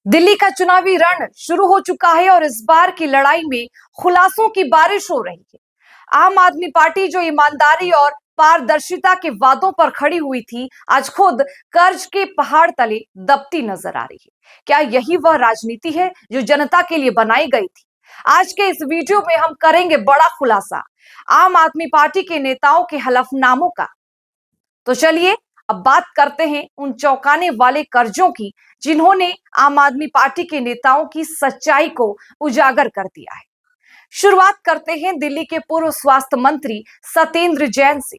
दिल्ली का चुनावी रण शुरू हो चुका है और इस बार की लड़ाई में खुलासों की बारिश हो रही है। आम आदमी पार्टी जो ईमानदारी और पारदर्शिता के वादों पर खड़ी हुई थी, आज खुद कर्ज के पहाड़ तले दबती नजर आ रही है। क्या यही वह राजनीति है जो जनता के लिए बनाई गई थी? आज के इस वीडियो में हम करेंगे बड़ा खुलासा आम आदमी पार्टी के नेताओं के हलफनामों का। तो चलिए अब बात करते हैं उन चौंकाने वाले कर्जों की जिन्होंने आम आदमी पार्टी के नेताओं की सच्चाई को उजागर कर दिया है। शुरुआत करते हैं दिल्ली के पूर्व स्वास्थ्य मंत्री सत्येंद्र जैन से।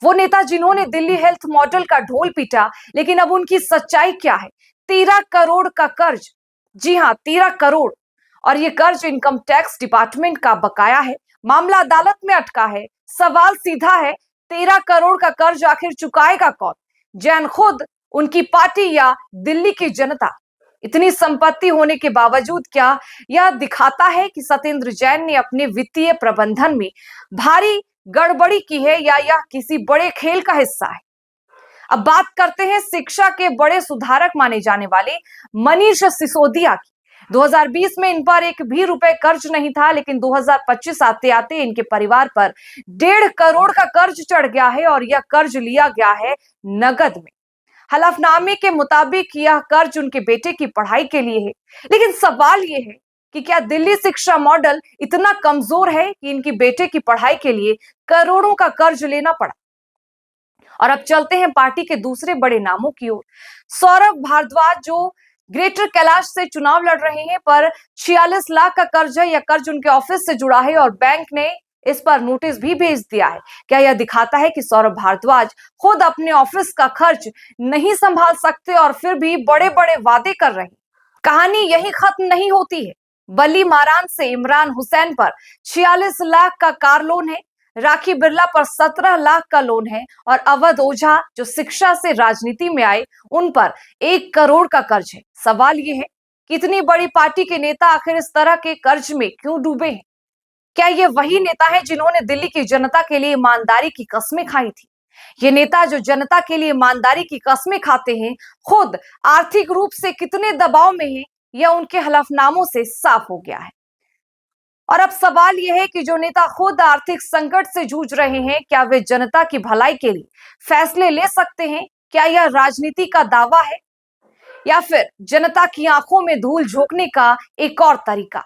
वो नेता जिन्होंने दिल्ली हेल्थ मॉडल का ढोल पीटा, लेकिन अब उनकी सच्चाई क्या है? 13 करोड़ का कर्ज। जी हाँ, 13 करोड़। और ये कर्ज इनकम टैक्स डिपार्टमेंट का बकाया है। मामला अदालत में अटका है। सवाल सीधा है, 13 करोड़ का कर्ज आखिर चुकाएगा कौन? जैन खुद, उनकी पार्टी या दिल्ली की जनता? इतनी संपत्ति होने के बावजूद क्या यह दिखाता है कि सत्येंद्र जैन ने अपने वित्तीय प्रबंधन में भारी गड़बड़ी की है या यह किसी बड़े खेल का हिस्सा है? अब बात करते हैं शिक्षा के बड़े सुधारक माने जाने वाले मनीष सिसोदिया की। 2020 में इन पर एक भी रुपए कर्ज नहीं था, लेकिन 2025 आते आते इनके परिवार पर 1.5 करोड़ का कर्ज चढ़ गया है और यह कर्ज लिया गया है नगद में। हलफनामे के मुताबिक यह कर्ज उनके बेटे की पढ़ाई के लिए है। लेकिन सवाल यह है कि क्या दिल्ली शिक्षा मॉडल इतना कमजोर है कि इनकी बेटे की पढ़ाई के लिए करोड़ों का कर्ज लेना पड़ा? और अब चलते हैं पार्टी के दूसरे बड़े नामों की ओर। सौरभ भारद्वाज जो ग्रेटर कैलाश से चुनाव लड़ रहे हैं, पर 46 लाख का कर्ज है। यह कर्ज उनके ऑफिस से जुड़ा है और बैंक ने इस पर नोटिस भी भेज दिया है। क्या यह दिखाता है कि सौरभ भारद्वाज खुद अपने ऑफिस का खर्च नहीं संभाल सकते और फिर भी बड़े बड़े वादे कर रहे हैं? कहानी यही खत्म नहीं होती है। बली मारान से इमरान हुसैन पर 46 लाख का कार लोन है। राखी बिरला पर 17 लाख का लोन है और अवध ओझा जो शिक्षा से राजनीति में आए, उन पर 1 करोड़ का कर्ज है। सवाल यह है कि इतनी बड़ी पार्टी के नेता आखिर इस तरह के कर्ज में क्यों डूबे हैं? क्या ये वही नेता है जिन्होंने दिल्ली की जनता के लिए ईमानदारी की कस्में खाई थी? ये नेता जो जनता के लिए ईमानदारी की कस्में खाते हैं, खुद आर्थिक रूप से कितने दबाव में है, यह उनके हलफनामों से साफ हो गया है। और अब सवाल यह है कि जो नेता खुद आर्थिक संकट से जूझ रहे हैं, क्या वे जनता की भलाई के लिए फैसले ले सकते हैं? क्या यह राजनीति का दावा है या फिर जनता की आंखों में धूल झोंकने का एक और तरीका?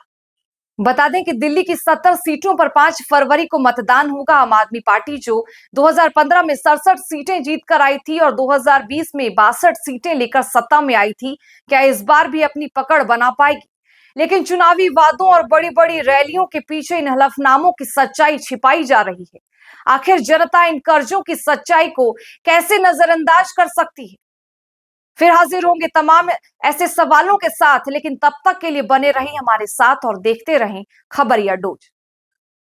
बता दें कि दिल्ली की 70 सीटों पर 5 फरवरी को मतदान होगा। आम आदमी पार्टी जो 2015 में 67 सीटें जीतकर आई थी और 2020 में 62 सीटें लेकर सत्ता में आई थी, क्या इस बार भी अपनी पकड़ बना पाएगी? लेकिन चुनावी वादों और बड़ी बड़ी रैलियों के पीछे इन हलफनामों की सच्चाई छिपाई जा रही है। आखिर जनता इन कर्जों की सच्चाई को कैसे नजरअंदाज कर सकती है? फिर हाजिर होंगे तमाम ऐसे सवालों के साथ, लेकिन तब तक के लिए बने रहें हमारे साथ और देखते रहें खबरिया डोज।